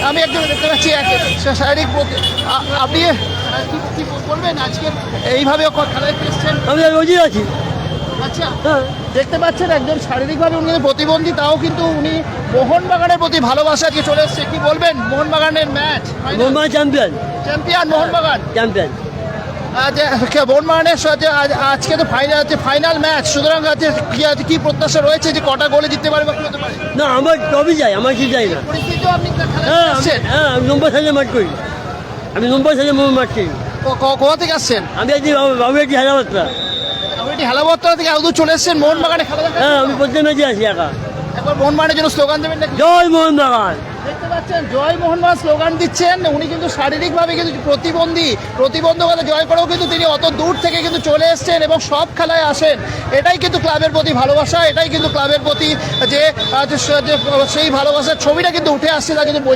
আমি একজন দেখতে পাচ্ছি শারীরিক আপনি কি বলবেন আজকে এইভাবে খেলায় এসেছেন? আমি রোজই আছি। আচ্ছা, দেখতে পাচ্ছেন একজন শারীরিকভাবে উনি প্রতিবন্ধী, তাও কিন্তু উনি মোহনবাগানের প্রতি ভালোবাসা আজকে চলে এসছে। কি বলবেন মোহনবাগানের match? Mohun Bagan champion. Champion Mohun Bagan. Champion. মোহনবাগানের সাথে আজকে তো ফাইনাল ম্যাচ, সুতরাং কি প্রত্যাশা রয়েছে যে কটা গোলে জিততে পারে বা কি হতে পারে? না, আমার টপই যাই, আমার কি যাই না। পরিস্থিতিও আপনি হ্যাঁ আসছেন? হ্যাঁ, আমি নম্বর সাজে মাঠ করি। আমি নম্বর সাজে মাঠ করি। কোথা থেকে আসছেন? আমি আছি বাবু একটি হাজারবাত্রা। আপনি হেলাবত্তরা থেকে এত চলে এসেছেন মোহনবাগানে খেলা দেখার হ্যাঁ, জন্য? আমি প্রত্যেক ম্যাচে আছি একা। একবার মোহনবাগানের জন্য স্লোগান দেবেন নাকি? জয় মোহনবাগান। দেখতে পাচ্ছেন জয় মোহনবাগান স্লোগান দিচ্ছেন। উনি কিন্তু শারীরিকভাবে কিন্তু প্রতিবন্ধকতা জয় করেও কিন্তু তিনি অত দূর থেকে কিন্তু চলে এসেছেন এবং সব খেলায় আসেন। এটাই কিন্তু ক্লাবের প্রতি ভালোবাসা, এটাই কিন্তু ক্লাবের প্রতি যে সেই ভালোবাসার ছবিটা কিন্তু উঠে আসছে তা কিন্তু